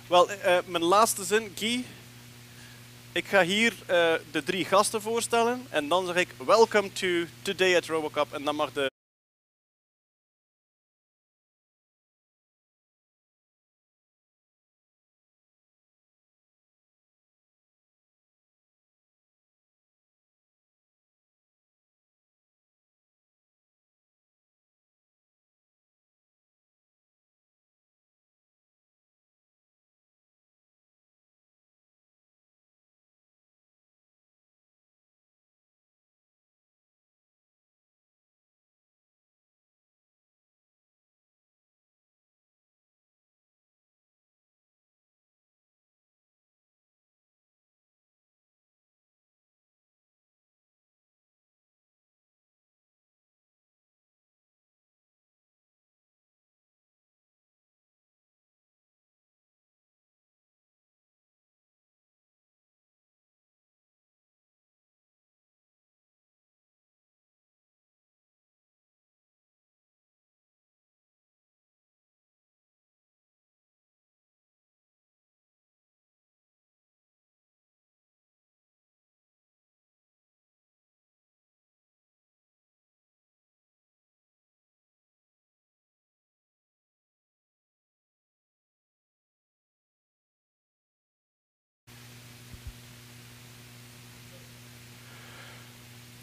Wel, mijn laatste zin, Guy. Ik ga hier de 3 gasten voorstellen en dan zeg ik welcome to Today at RoboCup en dan mag de...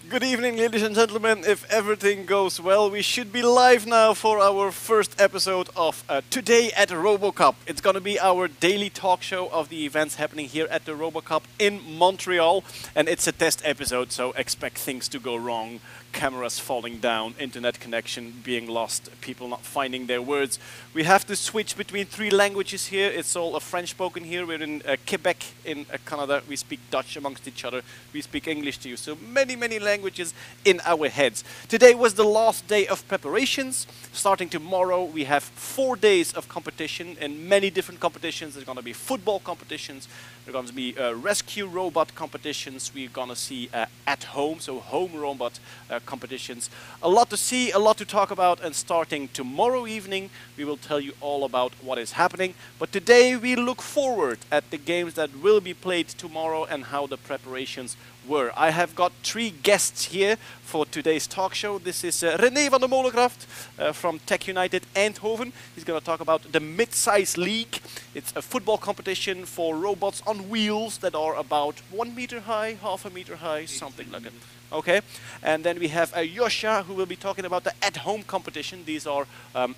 Good evening, ladies and gentlemen. If everything goes well, we should be live now for our first episode of Today at RoboCup. It's going to be our daily talk show of the events happening here at the RoboCup in Montreal. And it's a test episode, so expect things to go wrong. Cameras falling down, internet connection being lost, people not finding their words. We have to switch between 3 languages here. It's all French spoken here. We're in Quebec in Canada. We speak Dutch amongst each other. We speak English to you. So many languages in our heads. Today was the last day of preparations. Starting tomorrow, we have 4 days of competition and many different competitions. There's going to be football competitions. There's going to be rescue robot competitions. We're going to see at home, so home robot competitions. A lot to see, a lot to talk about, and starting tomorrow evening, we will tell you all about what is happening. But today we look forward at the games that will be played tomorrow and how the preparations were. I have got 3 guests here for today's talk show. This is René van der Molengraft from Tech United Eindhoven. He's going to talk about the Mid-Size League. It's a football competition for robots on wheels that are about 1 meter high, half a meter high, something like that. Okay, and then we have Yosha, who will be talking about the at-home competition. These are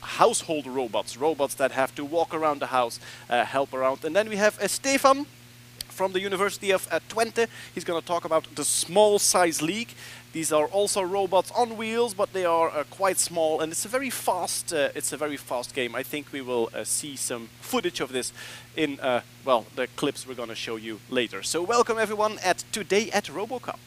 household robots, robots that have to walk around the house, help around. And then we have Stefan from the University of Twente. He's going to talk about the Small Size League. These are also robots on wheels, but they are quite small, and it's a very fast. It's a very fast game. I think we will see some footage of this in well, the clips we're going to show you later. So welcome everyone at Today at RoboCup.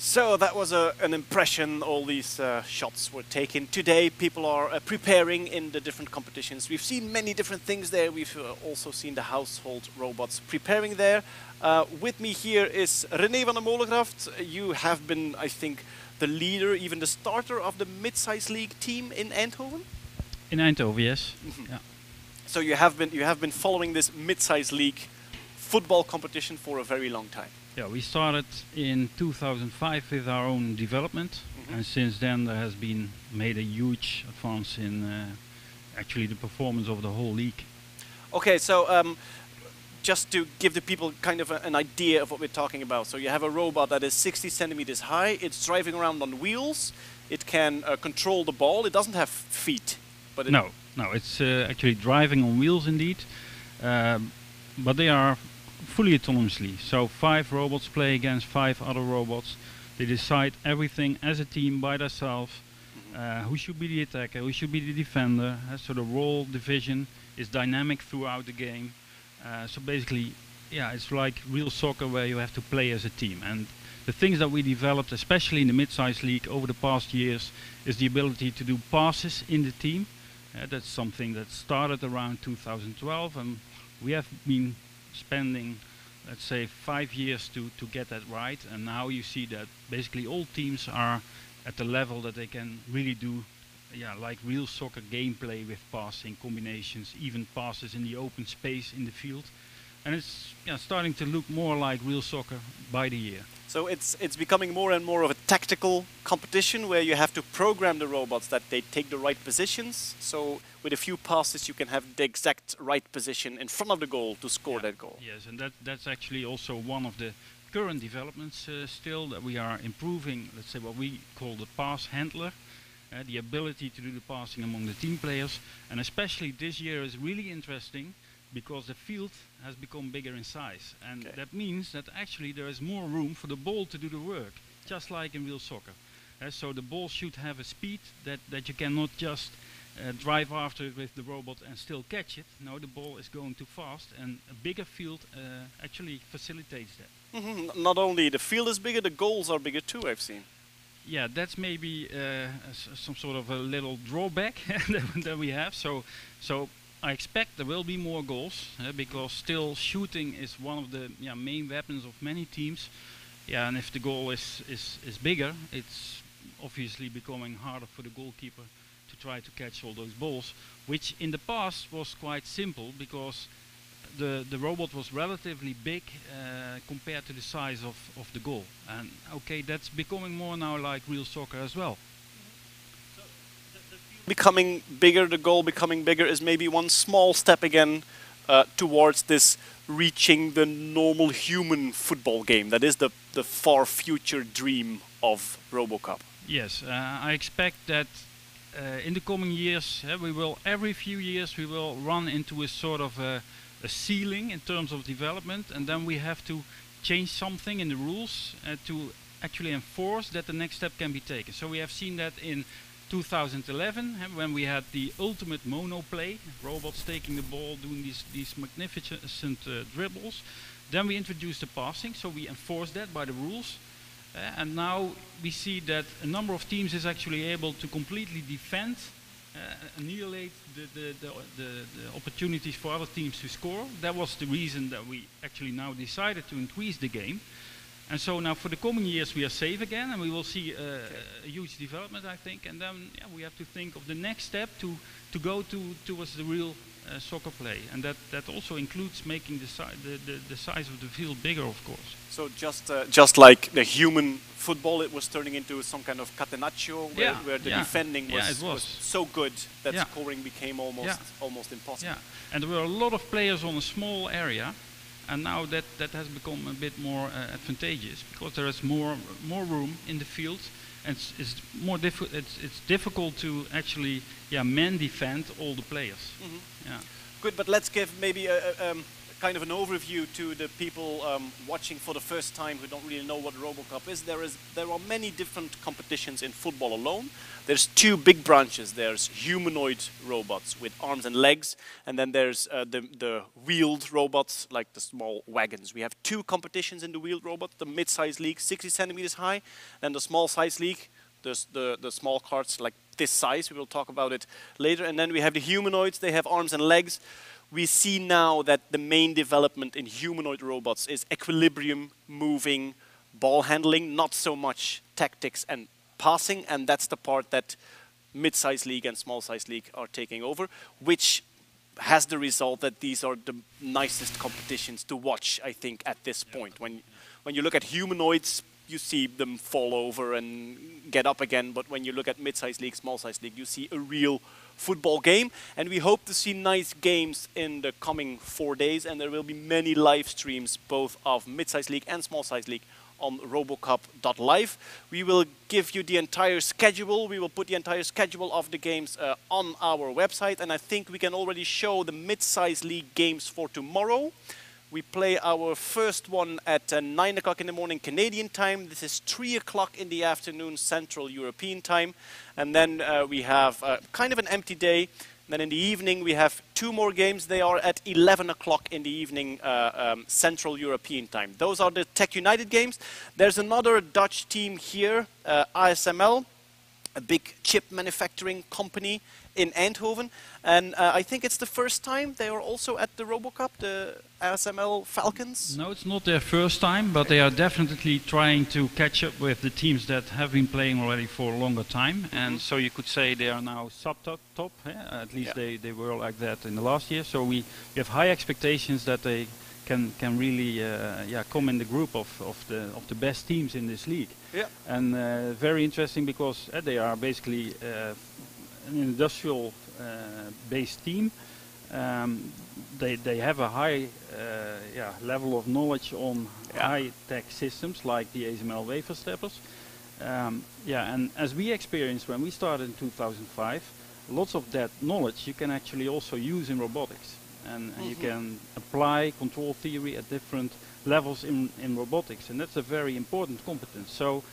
So that was an impression. All these shots were taken. Today people are preparing in the different competitions. We've seen many different things there. We've also seen the household robots preparing there. With me here is René van der Molengraft. You have been, I think, the leader, even the starter of the mid-size league team in Eindhoven? In Eindhoven, yes. Yeah. So you have been following this mid-size league football competition for a very long time. Yeah, we started in 2005 with our own development, and since then there has been made a huge advance in actually the performance of the whole league. Okay, so just to give the people kind of an idea of what we're talking about. So you have a robot that is 60 centimeters high. It's driving around on wheels. It can control the ball. It doesn't have feet. But no, it's actually driving on wheels indeed, but they are fully autonomously. So 5 robots play against 5 other robots. They decide everything as a team by themselves. Who should be the attacker, who should be the defender. So the role division is dynamic throughout the game. So basically, yeah, it's like real soccer where you have to play as a team. And the things that we developed, especially in the mid-size league over the past years, is the ability to do passes in the team. That's something that started around 2012, and we have been spending, let's say, 5 years to get that right. And now you see that basically all teams are at the level that they can really do, yeah, like real soccer gameplay with passing combinations, even passes in the open space in the field, and it's starting to look more like real soccer by the year. So it's becoming more and more of a tactical competition where you have to program the robots that they take the right positions. So with a few passes you can have the exact right position in front of the goal to score that goal. Yes, and that's actually also one of the current developments still, that we are improving, let's say, what we call the pass handler. The ability to do the passing among the team players, and especially this year is really interesting because the field has become bigger in size, and that means that actually there is more room for the ball to do the work, just like in real soccer. So the ball should have a speed that you cannot just drive after it with the robot and still catch it. No, the ball is going too fast, and a bigger field actually facilitates that. Not only the field is bigger, the goals are bigger too, I've seen. Yeah, that's maybe some sort of a little drawback that we have. So I expect there will be more goals because still shooting is one of the main weapons of many teams. Yeah, and if the goal is bigger, it's obviously becoming harder for the goalkeeper to try to catch all those balls, which in the past was quite simple because the robot was relatively big compared to the size of the goal. And okay, that's becoming more now like real soccer as well. So the field becoming bigger, the goal becoming bigger is maybe one small step again towards this reaching the normal human football game. That is the far future dream of RoboCup. Yes, I expect that in the coming years, we will every few years we will run into a sort of a ceiling in terms of development, and then we have to change something in the rules to actually enforce that the next step can be taken. So we have seen that in 2011 when we had the ultimate mono play, robots taking the ball, doing these magnificent dribbles. Then we introduced the passing, so we enforced that by the rules. And now we see that a number of teams is actually able to completely defend, annihilate the opportunities for other teams to score. That was the reason that we actually now decided to increase the game. And so now for the coming years we are safe again, and we will see a huge development, I think. And then we have to think of the next step to go towards the real soccer play, and that also includes making the size of the field bigger, of course. So just like the human football, it was turning into some kind of catenaccio where the defending was so good that scoring became almost impossible. Yeah, and there were a lot of players on a small area, and now that has become a bit more advantageous because there is more room in the field, and it's more it's difficult to actually man defend all the players. Good, but let's give maybe kind of an overview to the people watching for the first time who don't really know what RoboCup is, there are many different competitions in football alone. There's two big branches. There's humanoid robots with arms and legs, and then there's the wheeled robots, like the small wagons. We have two competitions in the wheeled robots: the mid-size league, 60 centimeters high, and the small size league, the small carts like this size. We will talk about it later. And then we have the humanoids. They have arms and legs. We see now that the main development in humanoid robots is equilibrium, moving, ball handling, not so much tactics and passing, and that's the part that mid-size league and small-size league are taking over, which has the result that these are the nicest competitions to watch, I think, at this point. When you look at humanoids, you see them fall over and get up again, but when you look at mid-size league, small-size league, you see a real football game, and we hope to see nice games in the coming 4 days, and there will be many live streams both of mid-size league and small-size league on robocup.live. We will give you the entire schedule. We will put the entire schedule of the games on our website, and I think we can already show the mid-size league games for tomorrow. We play our first one at 9 o'clock in the morning Canadian time. This is 3 o'clock in the afternoon Central European time. And then we have kind of an empty day. Then in the evening we have two more games. They are at 11 o'clock in the evening Central European time. Those are the Tech United games. There's another Dutch team here, ASML, a big chip manufacturing company in Eindhoven, and I think it's the first time they are also at the RoboCup, the ASML Falcons. No, it's not their first time, but they are definitely trying to catch up with the teams that have been playing already for a longer time, and so you could say they are now sub-top, at least they were like that in the last year, so we have high expectations that they can really come in the group of the best teams in this league. Yeah. And very interesting because they are basically an industrial based team. They have a high level of knowledge on high-tech systems like the ASML wafer steppers. And as we experienced when we started in 2005, lots of that knowledge you can actually also use in robotics. And you can apply control theory at different levels in robotics, and that's a very important competence. So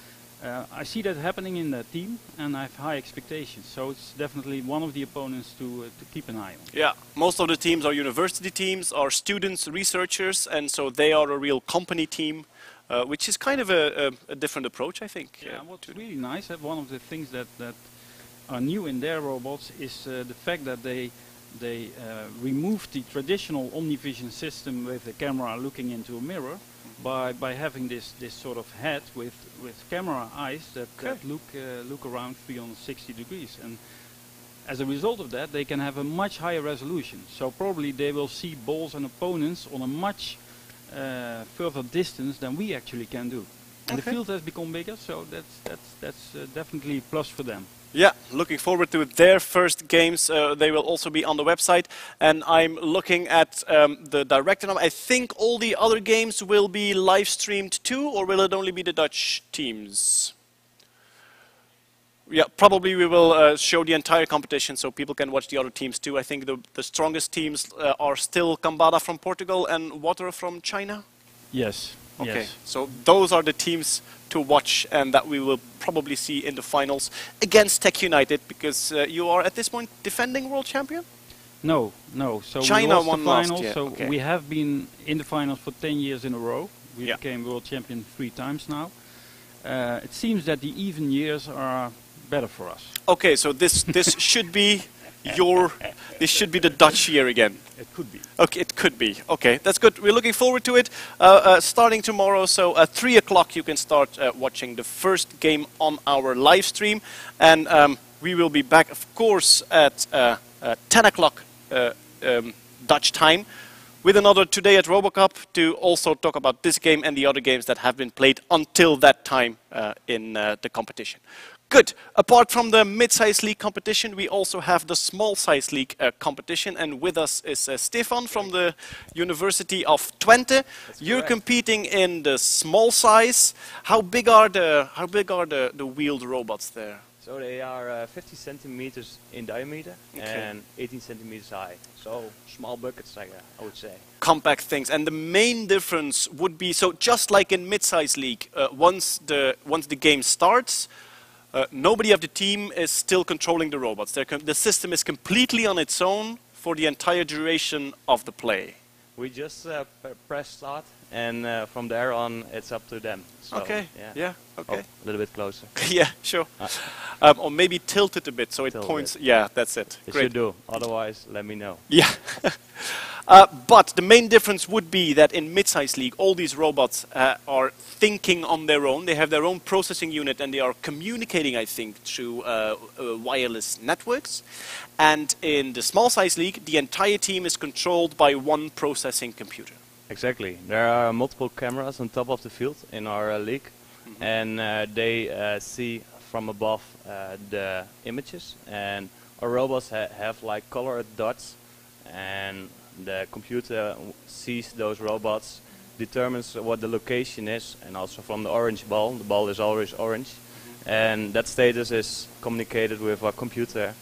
I see that happening in the team, and I have high expectations. So it's definitely one of the opponents to keep an eye on. Yeah, most of the teams are university teams, are students, researchers, and so they are a real company team, which is kind of a different approach, I think. Yeah, what's really nice, one of the things that are new in their robots is the fact that they removed the traditional OmniVision system with the camera looking into a mirror by having this sort of head with camera eyes that look around 360 degrees, and as a result of that they can have a much higher resolution, so probably they will see balls and opponents on a much further distance than we actually can do, and the field has become bigger, so that's definitely a plus for them. Yeah, looking forward to their first games. They will also be on the website. And I'm looking at the director now. I think all the other games will be live streamed too, or will it only be the Dutch teams? Yeah, probably we will show the entire competition so people can watch the other teams too. I think the strongest teams are still Gambada from Portugal and Water from China. Yes. Okay, yes. So those are the teams to watch and that we will probably see in the finals against Tech United, because you are at this point defending world champion? No. So China we lost won the finals, last year. so we have been in the finals for 10 years in a row. We became world champion 3 times now. It seems that the even years are better for us. Okay, so this should be this should be the Dutch year again. It could be. Okay, it could be. Okay, that's good. We're looking forward to it. Starting tomorrow, so at 3 o'clock you can start watching the first game on our live stream. And we will be back, of course, at 10 o'clock Dutch time with another Today at RoboCup to also talk about this game and the other games that have been played until that time in the competition. Good. Apart from the mid-size league competition, we also have the small-size league competition, and with us is Stefan from the University of Twente. You're competing in the small size. How big are the wheeled robots there? So they are 50 centimeters in diameter and 18 centimeters high. So small buckets, I would say. Compact things. And the main difference would be, so just like in mid-size league, once the game starts, nobody of the team is still controlling the robots. The system is completely on its own for the entire duration of the play. We just press start, and from there on, it's up to them. So, okay. Yeah. Okay. Oh, a little bit closer. Yeah. Sure. Or maybe tilt it a bit so it points. Yeah, that's it. It Great. should do. Otherwise, let me know. Yeah. But the main difference would be that in mid-size league, all these robots are thinking on their own. They have their own processing unit, and they are communicating, I think, through wireless networks. And in the small-size league, the entire team is controlled by one processing computer. Exactly. There are multiple cameras on top of the field in our league, and they see from above the images. And our robots have like colored dots, and the computer sees those robots, determines what the location is, and also from the orange ball. The ball is always orange, and that status is communicated with our computer,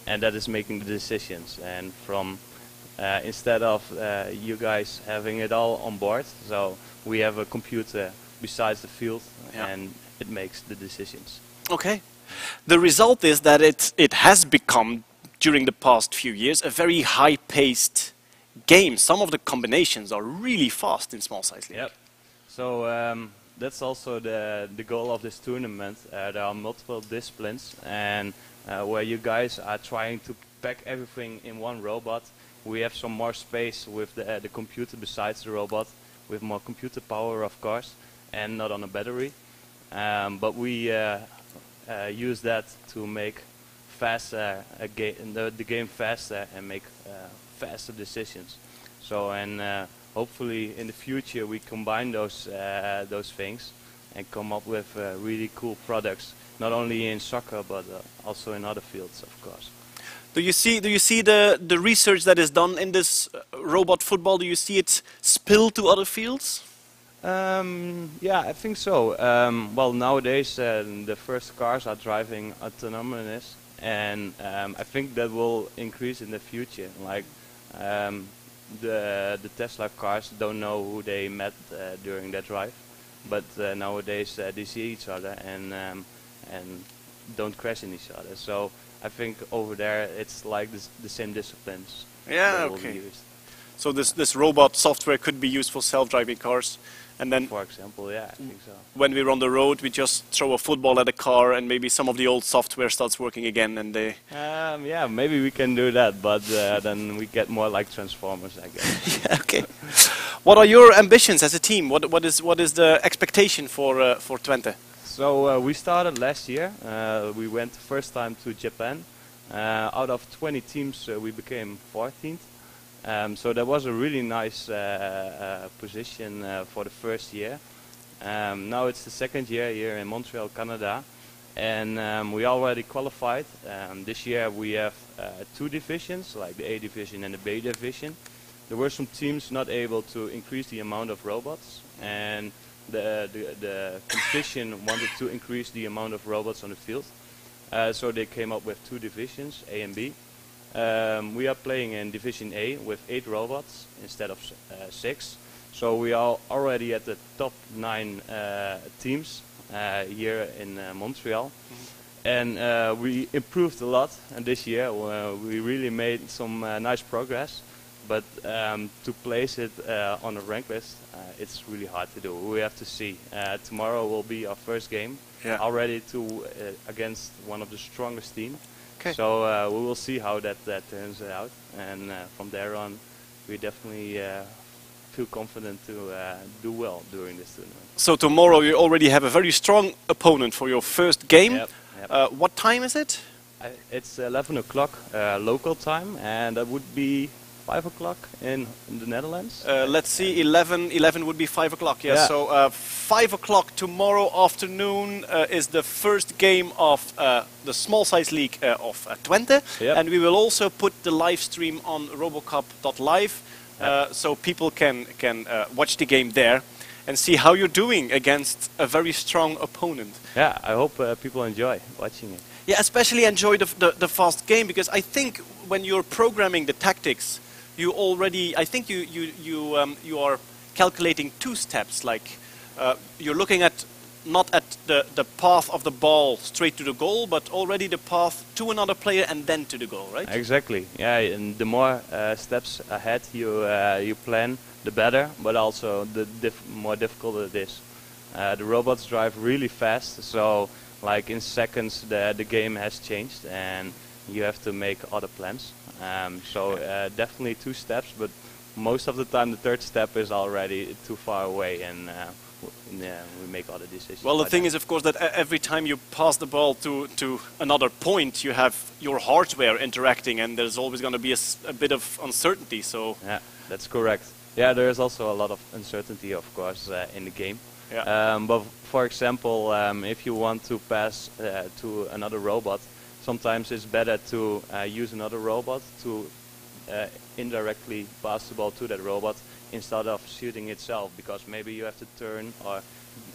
and that is making the decisions. And from instead of you guys having it all on board, so we have a computer besides the field, and it makes the decisions. Okay. The result is that it has become, during the past few years, a very high-paced game. Some of the combinations are really fast in small size league. Yep. So that's also the goal of this tournament. There are multiple disciplines, and where you guys are trying to pack everything in one robot, we have some more space with the computer besides the robot, with more computer power, of course, and not on a battery. But we use that to make faster the game faster and make faster decisions. So, and hopefully in the future we combine those things and come up with really cool products, not only in soccer but also in other fields, of course. Do you see the research that is done in this robot football? Do you see it spill to other fields? Yeah, I think so. Well, nowadays the first cars are driving autonomous, and I think that will increase in the future. Like the Tesla cars don't know who they met during their drive, but nowadays they see each other and don't crash in each other. So I think over there it's like the same disciplines. Yeah, okay. So this robot software could be used for self-driving cars, and then, for example, yeah, I think so. When we're on the road, we just throw a football at a car, and maybe some of the old software starts working again, and they. Yeah, maybe we can do that, but then we get more like Transformers, I guess. Yeah, okay. What are your ambitions as a team? What is the expectation for Twente? So we started last year. We went first time to Japan. Out of 20 teams, we became 14th. So that was a really nice position for the first year. Now it's the second year here in Montreal, Canada, and we already qualified. This year we have 2 divisions, like the A division and the B division. There were some teams not able to increase the amount of robots, and the competition wanted to increase the amount of robots on the field. So they came up with 2 divisions, A and B. We are playing in Division A with 8 robots instead of 6. So we are already at the top 9 teams here in Montreal. And we improved a lot, and this year we really made some nice progress. But to place it on a rank list, it's really hard to do. We have to see. Tomorrow will be our first game, already against one of the strongest teams. Okay. So we will see how that turns out, and from there on, we definitely feel confident to do well during this tournament. So tomorrow you already have a very strong opponent for your first game. Yep, yep. What time is it? It's 11 o'clock local time, and that would be 5 o'clock in the Netherlands. Let's see, 11 would be 5 o'clock, yeah. So 5 o'clock tomorrow afternoon is the first game of the small size league of Twente. Yep. And we will also put the live stream on robocup.live, so people can watch the game there and see how you're doing against a very strong opponent. Yeah, I hope people enjoy watching it. Yeah, especially enjoy the fast game, because I think when you're programming the tactics, you already, I think you are calculating two steps. Like you're looking at not at the path of the ball straight to the goal, but already the path to another player and then to the goal, right? Exactly. Yeah, and the more steps ahead you plan, the better. But also the more difficult it is. The robots drive really fast, so like in seconds the game has changed, and you have to make other plans. So definitely two steps, but most of the time the third step is already too far away, and we make other decisions. Well, the thing is, of course, that every time you pass the ball to another point, you have your hardware interacting, and there's always going to be a bit of uncertainty. So yeah, that's correct. Yeah, there is also a lot of uncertainty, of course, in the game. Yeah. But for example, if you want to pass to another robot, sometimes it's better to use another robot to indirectly pass the ball to that robot instead of shooting itself, because maybe you have to turn or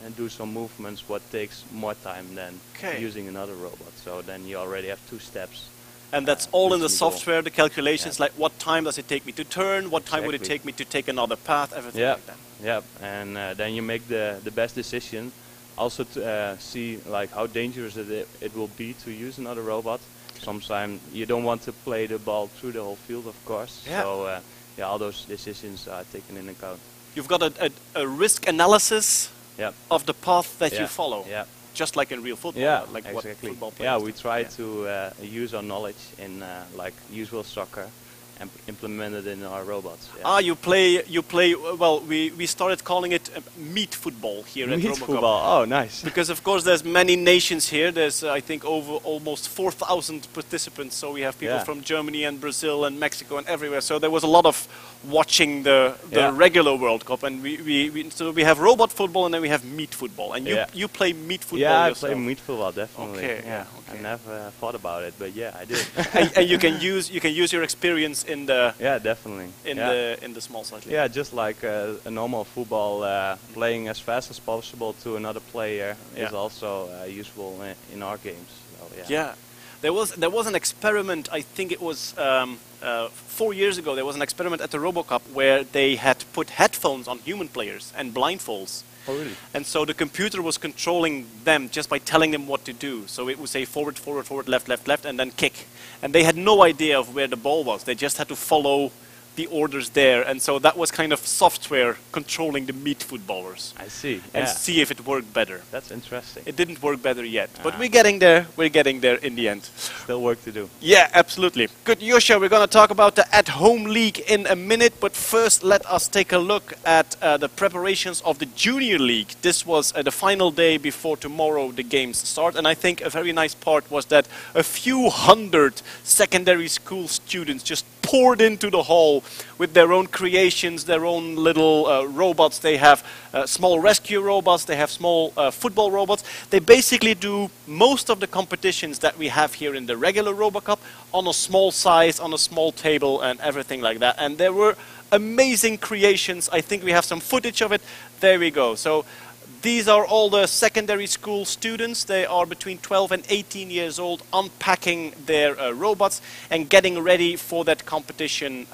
and do some movements what takes more time than using another robot. So then you already have two steps. And that's all in the software, the calculations, like what time does it take me to turn, what time would it take me to take another path, everything like that. Yeah, and then you make the best decision. Also to see like how dangerous it will be to use another robot. Sometimes you don't want to play the ball through the whole field, of course. Yeah. So yeah, all those decisions are taken into account. You've got a risk analysis of the path that you follow. Yeah. Just like in real football, Yeah, like what exactly. football players Yeah, do. we try to use our knowledge in like usual soccer and implement it in our robots. Yeah. Ah, you play. Well, we started calling it meat football here at Meat RoboCup. football. Oh, nice. Because of course there's many nations here. There's I think over almost 4,000 participants. So we have people from Germany and Brazil and Mexico and everywhere. So there was a lot of watching the regular World Cup, and so we have robot football and then we have meat football. And you play meat football yourself. Yeah, I play meat football definitely. Okay, yeah. okay. I never thought about it, but yeah, I did. and you can use your experience in the definitely in the small side league. Yeah, just like a normal football, playing as fast as possible to another player is also useful in our games. So, yeah. There was an experiment. I think it was 4 years ago. There was an experiment at the RoboCup where they had put headphones on human players and blindfolds. Oh, really? And so the computer was controlling them just by telling them what to do. So it would say forward, forward, forward, left, left, left, and then kick. And they had no idea of where the ball was. They just had to follow the orders there. And so that was kind of software controlling the meat footballers. I see. And see if it worked better. That's interesting. It didn't work better yet. But we're getting there. We're getting there in the end. Still work to do. Yeah, absolutely. Good, Joscha, we're going to talk about the at-home league in a minute. But first, let us take a look at the preparations of the junior league. This was the final day before tomorrow the games start. And I think a very nice part was that a few hundred secondary school students just poured into the hall with their own creations, their own little robots. They have small rescue robots, they have small football robots. They basically do most of the competitions that we have here in the regular RoboCup on a small size, on a small table and everything like that. And there were amazing creations. I think we have some footage of it. There we go. So these are all the secondary school students. They are between 12 and 18 years old, unpacking their robots and getting ready for that competition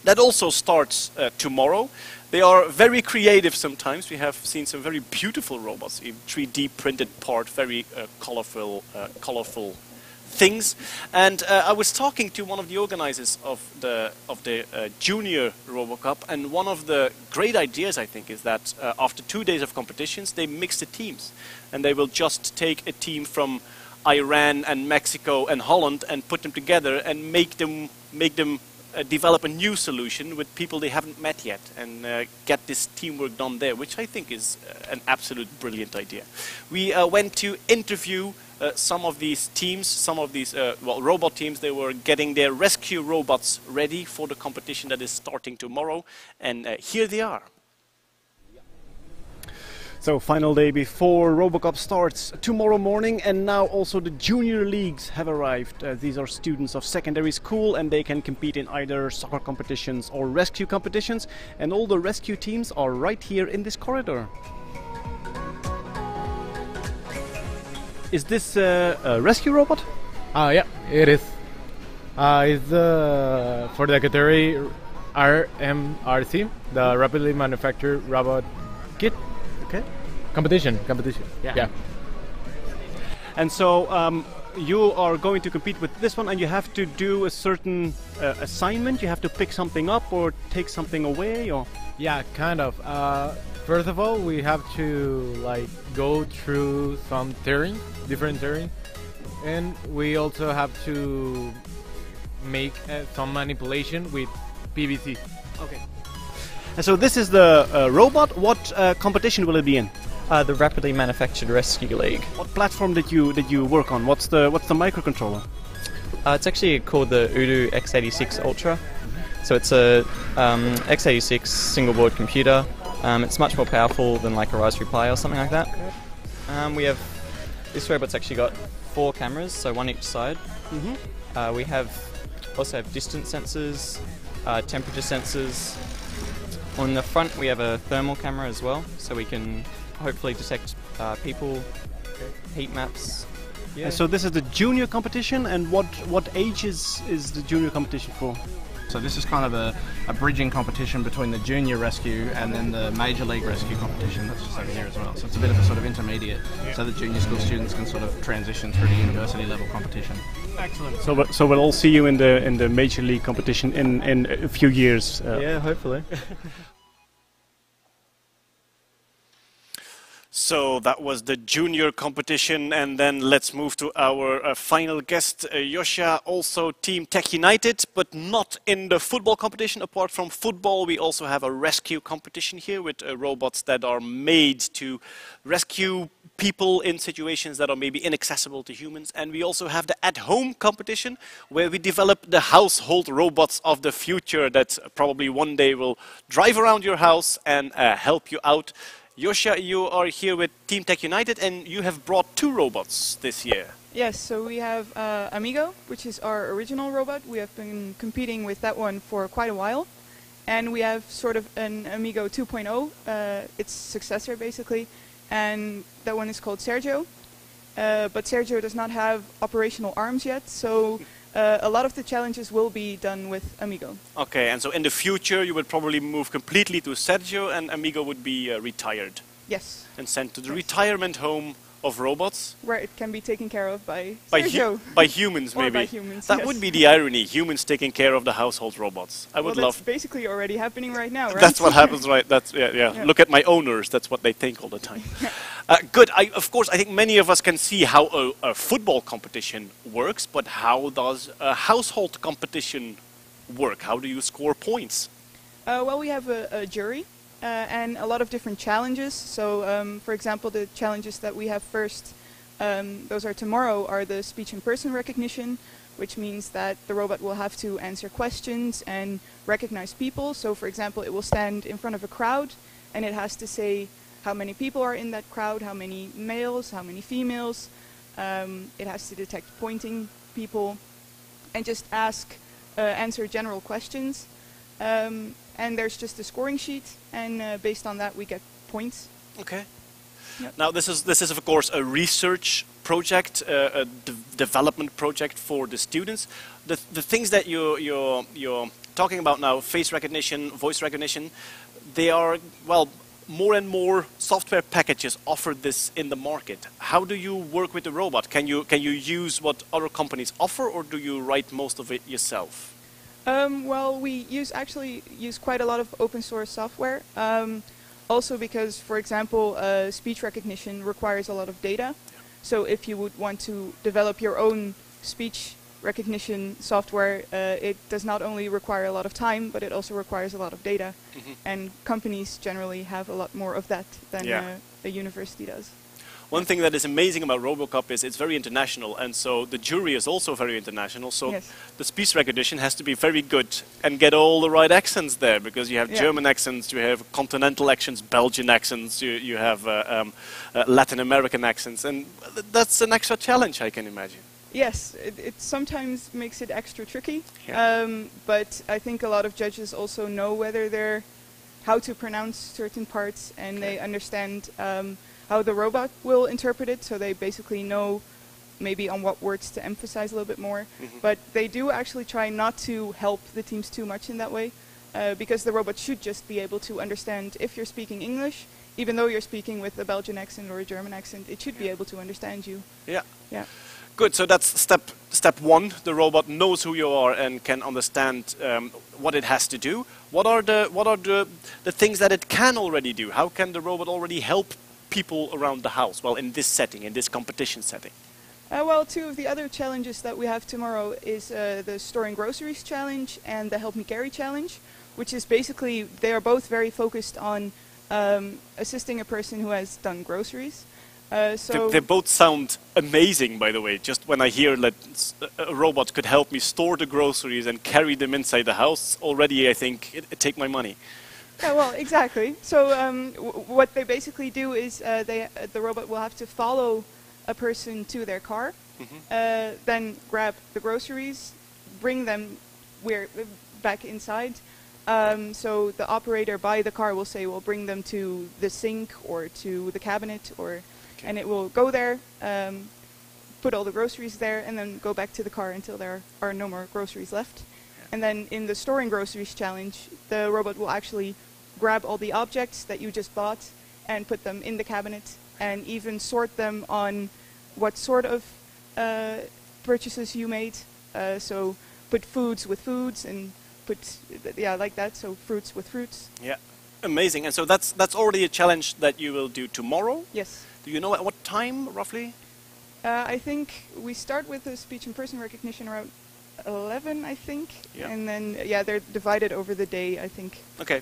that also starts tomorrow. They are very creative sometimes. We have seen some very beautiful robots, 3D printed part, very colorful things. And I was talking to one of the organizers of the junior RoboCup, and one of the great ideas, I think, is that after 2 days of competitions, they mix the teams, and they will just take a team from Iran and Mexico and Holland and put them together and make them develop a new solution with people they haven't met yet, and get this teamwork done there, which I think is an absolute brilliant idea. We went to interview some of these teams, some of these robot teams. They were getting their rescue robots ready for the competition that is starting tomorrow, and here they are. So final day before RoboCup starts tomorrow morning, and now also the junior leagues have arrived. These are students of secondary school, and they can compete in either soccer competitions or rescue competitions, and all the rescue teams are right here in this corridor. Is this a rescue robot? Yeah, it is. It's for the category RMRC, the Rapidly Manufactured Robot Kit. Okay. Competition. Yeah. And so you are going to compete with this one, and you have to do a certain assignment. You have to pick something up or take something away, or Yeah, kind of. First of all, we have to go through some terrain, different terrain, and we also have to make some manipulation with PVC. okay. And so this is the robot. What competition will it be in? The Rapidly Manufactured Rescue League. What platform did you work on? What's the microcontroller? It's actually called the Udo x86 Ultra. So it's a x86 single board computer. It's much more powerful than like a Raspberry Pi or something like that. We have this robot's actually got 4 cameras, so one each side. We also have distance sensors, temperature sensors. On the front we have a thermal camera as well, so we can hopefully detect people, heat maps. Yeah. So this is the junior competition, and what age is the junior competition for? So this is kind of a bridging competition between the junior rescue and then the major league rescue competition that's just over here as well. So it's a bit of a sort of intermediate, so the junior school students can sort of transition through to university level competition. Excellent. So we'll all see you in the major league competition in a few years. Yeah, hopefully. So that was the junior competition, and then let's move to our final guest, Josja, also Team Tech United, but not in the football competition. Apart from football, we also have a rescue competition here with robots that are made to rescue people in situations that are maybe inaccessible to humans. And we also have the at-home competition, where we develop the household robots of the future that probably one day will drive around your house and help you out. Josja, you are here with Team Tech United, and you have brought 2 robots this year. Yes, so we have Amigo, which is our original robot. We have been competing with that one for quite a while. And we have sort of an Amigo 2.0, its successor basically, and that one is called Sergio. But Sergio does not have operational arms yet, so a lot of the challenges will be done with Amigo. Okay, and so in the future you would probably move completely to Sergio, and Amigo would be retired Yes. and sent to the retirement home of robots. Where it can be taken care of by Sergio. By humans, Or maybe. by humans, That yes. would be the irony, humans taking care of the household robots. I would Well, love... that's basically already happening right now, right? That's what happens, right? That's yeah. Yeah. Look at my owners. That's what they think all the time. Good. Of course, I think many of us can see how a football competition works, but how does a household competition work? How do you score points? Well, we have a jury and a lot of different challenges. So, for example, the challenges that we have first, those are tomorrow, are the speech and person recognition, which means that the robot will have to answer questions and recognize people. So, for example, it will stand in front of a crowd and it has to say how many people are in that crowd, how many males, how many females. It has to detect pointing people and just answer general questions. And there's just a scoring sheet, and based on that we get points. Okay. Yep. Now this is of course a research project, a development project for the students. The things that you're talking about now, face recognition, voice recognition, they are, well, more and more software packages offer this in the market. How do you work with the robot? Can you use what other companies offer, or do you write most of it yourself? Well, we actually use quite a lot of open source software. Also because, for example, speech recognition requires a lot of data. So if you would want to develop your own speech recognition software, it does not only require a lot of time, but it also requires a lot of data. And companies generally have a lot more of that than a university does. One thing that is amazing about RoboCup is it's very international, and so the jury is also very international. So Yes. the speech recognition has to be very good and get all the right accents there, because you have German accents, you have continental accents, Belgian accents, you have Latin American accents, and that's an extra challenge, I can imagine. Yes, it sometimes makes it extra tricky, Yeah. but I think a lot of judges also know how to pronounce certain parts, and they understand how the robot will interpret it, so they basically know maybe on what words to emphasize a little bit more. But they do actually try not to help the teams too much in that way, because the robot should just be able to understand if you're speaking English, even though you're speaking with a Belgian accent or a German accent, it should be able to understand you. Yeah. Yeah. Good. So that's step one. The robot knows who you are and can understand what it has to do. What are the things that it can already do? How can the robot already help people around the house? Well, in this setting, in this competition setting. Well, two of the other challenges that we have tomorrow is the storing groceries challenge and the help me carry challenge, which is basically, they are both very focused on assisting a person who has done groceries. So They both sound amazing, by the way. Just when I hear that a robot could help me store the groceries and carry them inside the house, already I think it take my money. yeah, well, exactly. So what they basically do is the robot will have to follow a person to their car, then grab the groceries, bring them back inside. So the operator by the car will say, "Well, bring them to the sink or to the cabinet," and it will go there, put all the groceries there, and then go back to the car until there are no more groceries left. And then in the storing groceries challenge, the robot will actually grab all the objects that you just bought and put them in the cabinet, and even sort them on what sort of purchases you made. So put foods with foods and put, like that, so fruits with fruits. Yeah, amazing. And so that's already a challenge that you will do tomorrow? Yes. Do you know at what time, roughly? I think we start with the speech and person recognition around 11, I think. Yeah. And then, they're divided over the day, I think. Okay.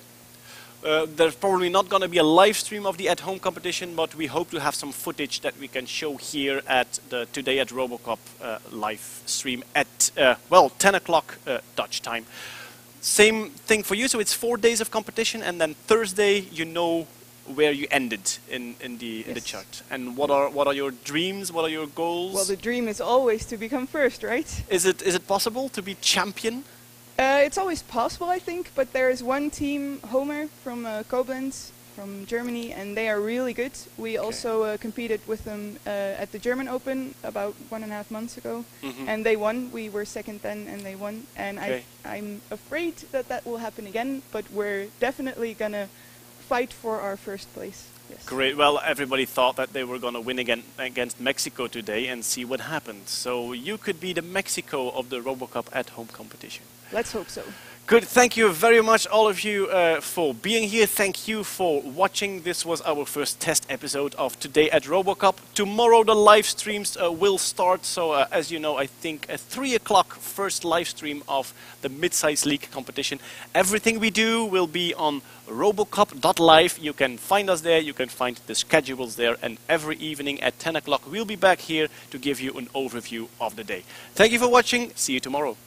There's probably not going to be a live stream of the at-home competition, but we hope to have some footage that we can show here at the Today at RoboCup live stream at, 10 o'clock Dutch time. Same thing for you, so it's 4 days of competition, and then Thursday you know where you ended in the chart. And what are your dreams? What are your goals? Well, the dream is always to become first, right? Is it possible to be champion? It's always possible, I think, but there is one team, Homer, from Koblenz, from Germany, and they are really good. We also competed with them at the German Open about 1.5 months ago, and they won. We were second then, and they won. And I'm afraid that will happen again, but we're definitely going to fight for our first place. Yes. Great. Well, everybody thought that they were going to win again against Mexico today, and see what happened. So you could be the Mexico of the RoboCup at-home competition. Let's hope so. Good. Thank you very much, all of you, for being here. Thank you for watching. This was our first test episode of Today at RoboCup. Tomorrow the live streams will start. So, as you know, I think at 3 o'clock, first live stream of the mid-size league competition. Everything we do will be on robocup.live. You can find us there. You can find the schedules there. And every evening at 10 o'clock, we'll be back here to give you an overview of the day. Thank you for watching. See you tomorrow.